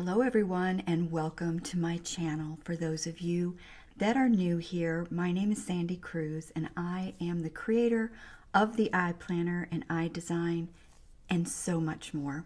Hello everyone and welcome to my channel. For those of you that are new here, my name is Sandy Cruz and I am the creator of the iPlanner and iDesign and so much more.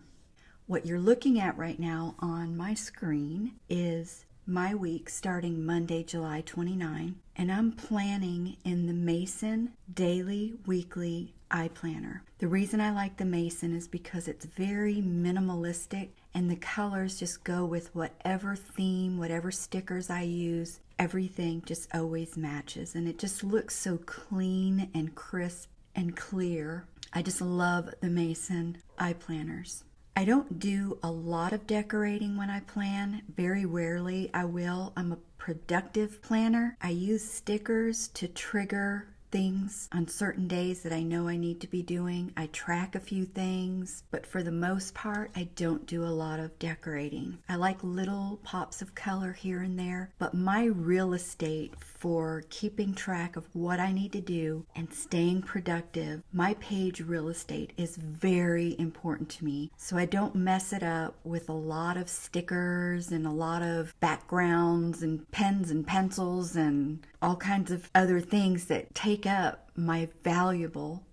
What you're looking at right now on my screen is my week starting Monday, July 29, and I'm planning in the Mason Daily Weekly iPlanner. The reason I like the Mason is because it's very minimalistic and the colors just go with whatever theme, whatever stickers I use. Everything just always matches and it just looks so clean and crisp and clear. I just love the Mason iPlanners. I don't do a lot of decorating when I plan. Very rarely I will. I'm a productive planner. I use stickers to trigger things on certain days that I know I need to be doing. I track a few things, but for the most part, I don't do a lot of decorating. I like little pops of color here and there, but my real estate for keeping track of what I need to do and staying productive, my page real estate is very important to me. So I don't mess it up with a lot of stickers and a lot of backgrounds and pens and pencils and all kinds of other things that take up my valuable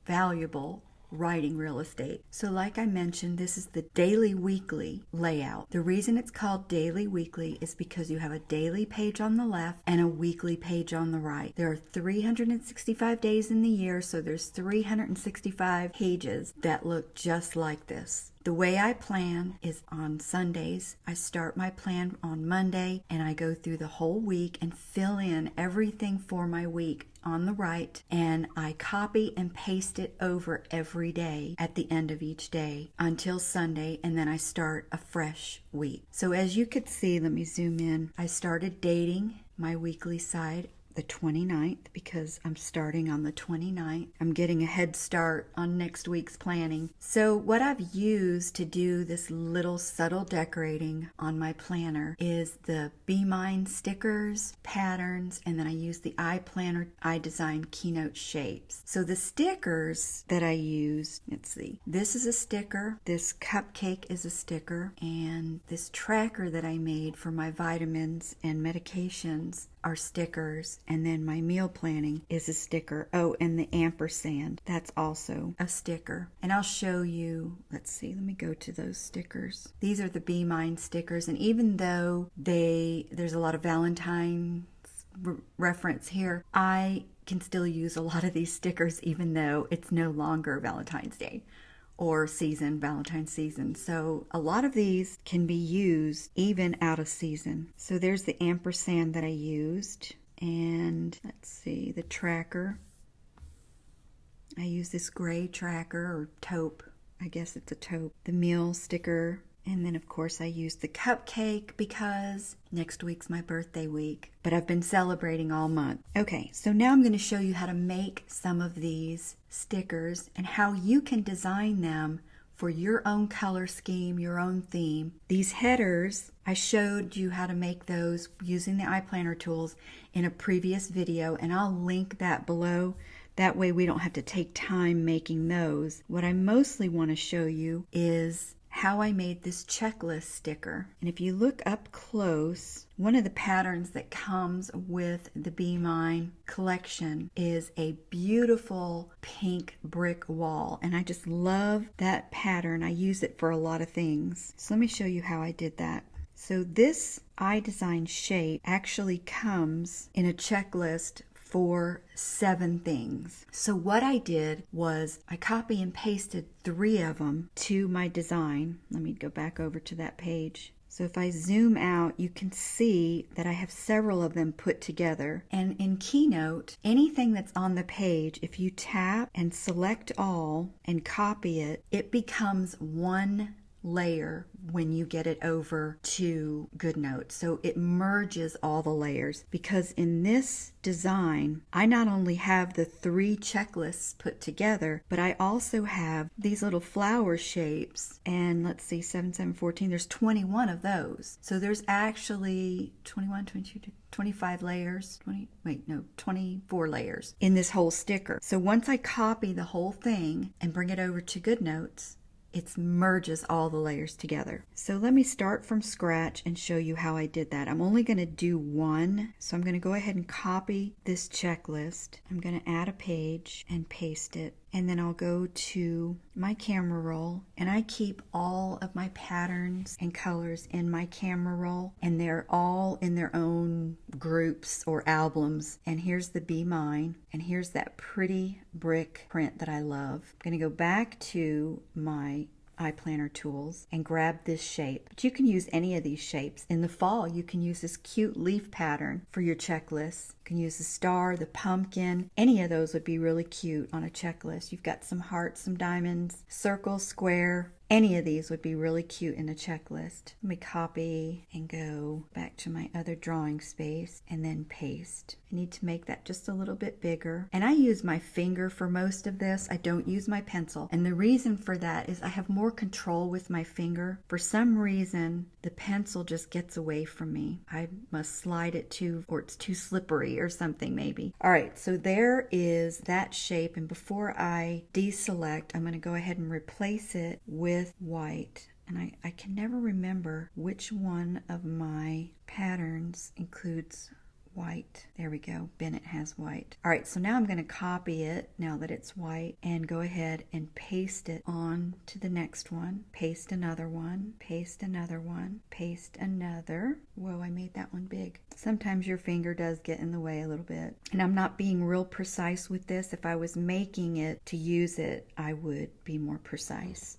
writing real estate. So like I mentioned, this is the daily weekly layout. The reason it's called daily weekly is because you have a daily page on the left and a weekly page on the right. There are 365 days in the year, so there's 365 pages that look just like this. The way I plan is on Sundays. I start my plan on Monday and I go through the whole week and fill in everything for my week on the right, and I copy and paste it over every day at the end of each day until Sunday, and then I start a fresh week. So as you could see, let me zoom in. I started dating my weekly side the 29th because I'm starting on the 29th. I'm getting a head start on next week's planning. So what I've used to do this little subtle decorating on my planner is the Be Mine stickers, patterns, and then I use the iPlanner iDesign Keynote Shapes. So the stickers that I use, let's see, this is a sticker, this cupcake is a sticker, and this tracker that I made for my vitamins and medications are stickers, and then my meal planning is a sticker. Oh, and the ampersand, that's also a sticker. And I'll show you, let's see, let me go to those stickers. These are the Be Mine stickers, and even though there's a lot of Valentine's reference here, I can still use a lot of these stickers even though it's no longer Valentine's Day or Valentine's season. So a lot of these can be used even out of season. So there's the ampersand that I used. And let's see, the tracker. I use this gray tracker or taupe. I guess it's a taupe. The meal sticker. And then of course I used the cupcake because next week's my birthday week. But I've been celebrating all month. Okay, so now I'm going to show you how to make some of these stickers and how you can design them for your own color scheme, your own theme. These headers, I showed you how to make those using the iPlanner tools in a previous video, and I'll link that below. That way we don't have to take time making those. What I mostly want to show you is how I made this checklist sticker. And if you look up close, one of the patterns that comes with the Be Mine collection is a beautiful pink brick wall. And I just love that pattern. I use it for a lot of things. So let me show you how I did that. So this iDesign shape actually comes in a checklist for 7 things. So what I did was I copy and pasted 3 of them to my design. Let me go back over to that page. So if I zoom out, you can see that I have several of them put together. And in Keynote, anything that's on the page, if you tap and select all and copy it, it becomes one layer when you get it over to Goodnotes. So it merges all the layers, because in this design I not only have the 3 checklists put together, but I also have these little flower shapes, and let's see, 7, 7, 14, there's 21 of those. So there's actually 21, 22, 25 layers, 24 layers in this whole sticker. So once I copy the whole thing and bring it over to Goodnotes, it merges all the layers together. So let me start from scratch and show you how I did that. I'm only going to do one, so I'm going to go ahead and copy this checklist. I'm going to add a page and paste it. And then I'll go to my camera roll, and I keep all of my patterns and colors in my camera roll, and they're all in their own groups or albums. And here's the Be Mine, and here's that pretty brick print that I love. I'm going to go back to my IPlanner Tools and grab this shape. But you can use any of these shapes. In the fall, you can use this cute leaf pattern for your checklist. You can use the star, the pumpkin. Any of those would be really cute on a checklist. You've got some hearts, some diamonds, circle, square. Any of these would be really cute in a checklist. Let me copy and go back to my other drawing space and then paste. I need to make that just a little bit bigger. And I use my finger for most of this. I don't use my pencil. And the reason for that is I have more control with my finger. For some reason, the pencil just gets away from me. I must slide it too, or it's too slippery or something maybe. All right, so there is that shape. And before I deselect, I'm going to go ahead and replace it with white. And I can never remember which one of my patterns includes white. There we go. Bennett has white. All right, so now I'm going to copy it now that it's white and go ahead and paste it on to the next one. Paste another one. Paste another one. Paste another. Whoa, I made that one big. Sometimes your finger does get in the way a little bit. And I'm not being real precise with this. If I was making it to use it, I would be more precise.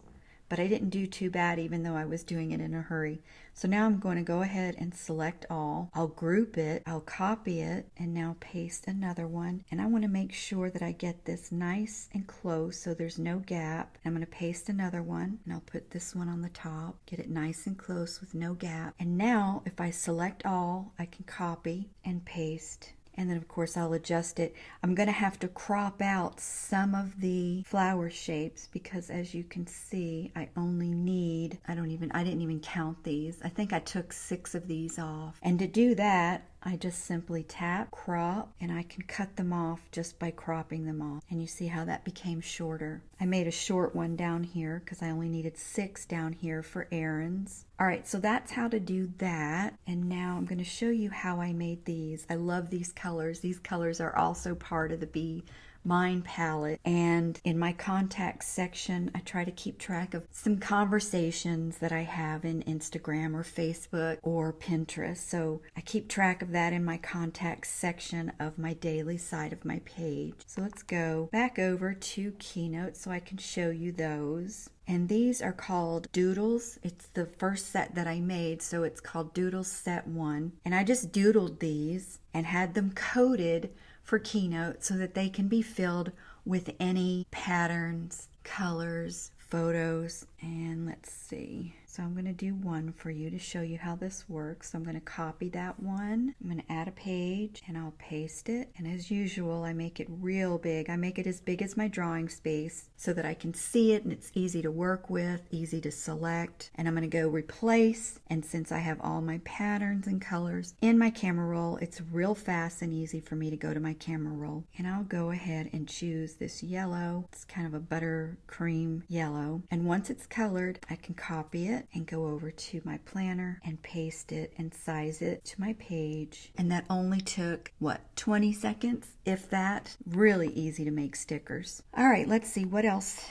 But I didn't do too bad even though I was doing it in a hurry. So now I'm going to go ahead and select all. I'll group it, I'll copy it, and now paste another one. And I want to make sure that I get this nice and close so there's no gap. I'm going to paste another one, and I'll put this one on the top, get it nice and close with no gap. And now if I select all, I can copy and paste. And then of course I'll adjust it. I'm going to have to crop out some of the flower shapes because as you can see, I only need, I didn't even count these. I think I took 6 of these off. And to do that, I just simply tap, crop, and I can cut them off just by cropping them off. And you see how that became shorter. I made a short one down here because I only needed 6 down here for errands. All right, so that's how to do that. And now I'm going to show you how I made these. I love these colors. These colors are also part of the Be Mine palette, and in my contacts section I try to keep track of some conversations that I have in Instagram or Facebook or Pinterest, so I keep track of that in my contacts section of my daily side of my page. So let's go back over to Keynote so I can show you those. And these are called Doodles. It's the first set that I made, so it's called Doodles Set 1. And I just doodled these and had them coded for Keynote so that they can be filled with any patterns, colors, photos. And let's see. So I'm going to do one for you to show you how this works. So I'm going to copy that one. I'm going to add a page and I'll paste it. And as usual, I make it real big. I make it as big as my drawing space so that I can see it and it's easy to work with, easy to select. And I'm going to go replace. And since I have all my patterns and colors in my camera roll, it's real fast and easy for me to go to my camera roll. And I'll go ahead and choose this yellow. It's kind of a buttercream yellow. And once it's colored, I can copy it and go over to my planner and paste it and size it to my page. And that only took, what, 20 seconds? If that. Really easy to make stickers. All right, let's see what else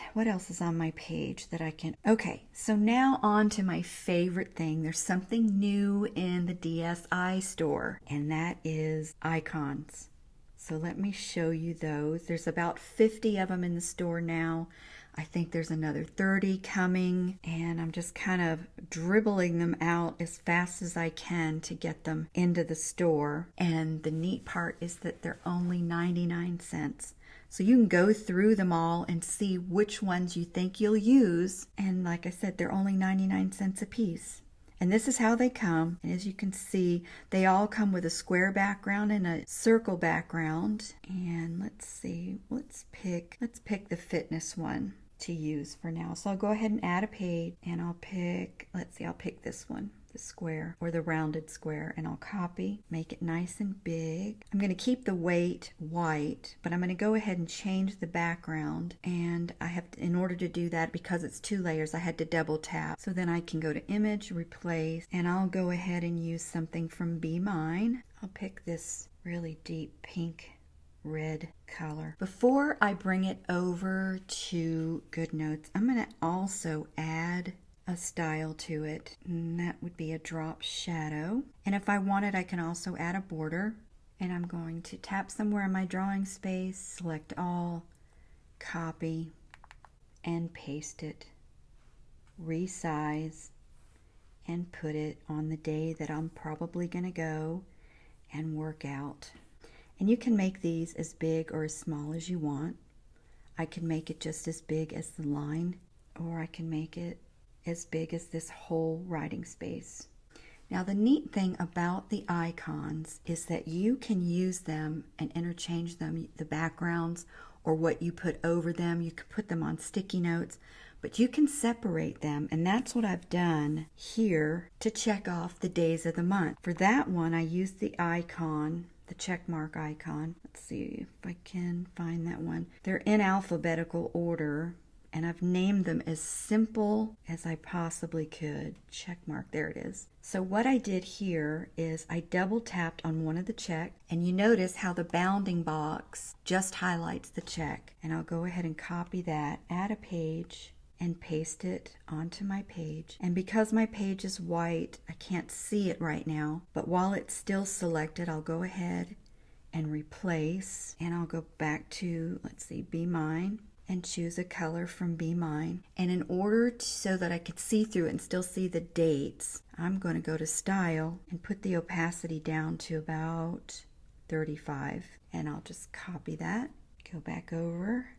is on my page that I can. Okay, so now on to my favorite thing. There's something new in the DSI store, and that is icons. So let me show you those. There's about 50 of them in the store now. I think there's another 30 coming, and I'm just kind of dribbling them out as fast as I can to get them into the store. And the neat part is that they're only 99 cents. So you can go through them all and see which ones you think you'll use. And like I said, they're only 99 cents a piece. And this is how they come. And as you can see, they all come with a square background and a circle background. And let's see, let's pick the fitness one to use for now. So I'll go ahead and add a page and I'll pick, let's see, I'll pick this one. the square or the rounded square, and I'll copy, make it nice and big. I'm going to keep the weight white, but I'm going to go ahead and change the background, and I have to, in order to do that, because it's 2 layers, I had to double tap. So then I can go to Image, Replace, and I'll go ahead and use something from Be Mine. I'll pick this really deep pink red color. Before I bring it over to Goodnotes, I'm going to also add a style to it, and that would be a drop shadow. And if I wanted, I can also add a border. And I'm going to tap somewhere in my drawing space, select all, copy, and paste it, resize, and put it on the day that I'm probably going to go and work out. And you can make these as big or as small as you want. I can make it just as big as the line, or I can make it as big as this whole writing space. Now the neat thing about the icons is that you can use them and interchange them, the backgrounds or what you put over them. You can put them on sticky notes, but you can separate them, and that's what I've done here to check off the days of the month. For that one, I used the icon, the check mark icon. Let's see if I can find that one. They're in alphabetical order, and I've named them as simple as I possibly could. Check mark, there it is. So what I did here is I double tapped on one of the check, and you notice how the bounding box just highlights the check. And I'll go ahead and copy that, add a page, and paste it onto my page. And because my page is white, I can't see it right now, but while it's still selected, I'll go ahead and replace, and I'll go back to, let's see, Be Mine, and choose a color from Be Mine. And in order so that I could see through it and still see the dates, I'm going to go to Style and put the opacity down to about 35. And I'll just copy that, go back over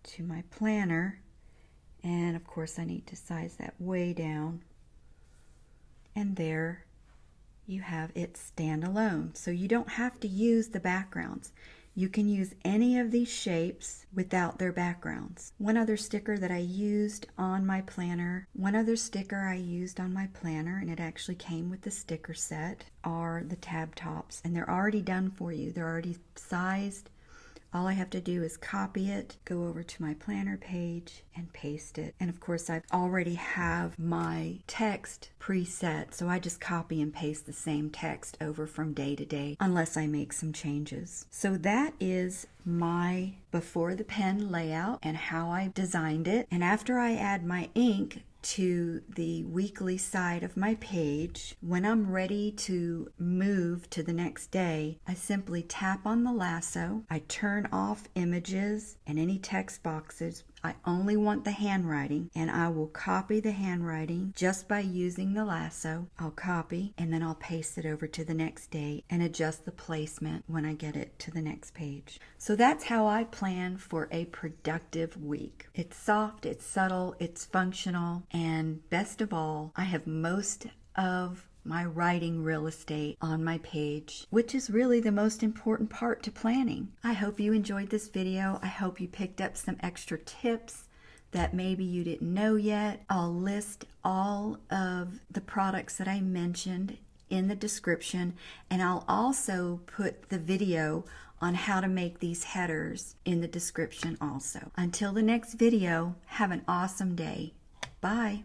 to my planner, and of course I need to size that way down. And there you have it standalone. So you don't have to use the backgrounds. You can use any of these shapes without their backgrounds. One other sticker I used on my planner, and it actually came with the sticker set, are the tab tops. And they're already done for you. They're already sized. All I have to do is copy it, go over to my planner page, and paste it. And of course, I already have my text preset, so I just copy and paste the same text over from day to day, unless I make some changes. So that is my before the pen layout and how I designed it. And after I add my ink to the weekly side of my page, when I'm ready to move to the next day, I simply tap on the lasso, I turn off images and any text boxes. I only want the handwriting, and I will copy the handwriting just by using the lasso. I'll copy, and then I'll paste it over to the next day and adjust the placement when I get it to the next page. So that's how I plan for a productive week. It's soft, it's subtle, it's functional, and best of all, I have most of my writing real estate on my page, which is really the most important part to planning. I hope you enjoyed this video. I hope you picked up some extra tips that maybe you didn't know yet. I'll list all of the products that I mentioned in the description, and I'll also put the video on how to make these headers in the description also. Until the next video, have an awesome day. Bye.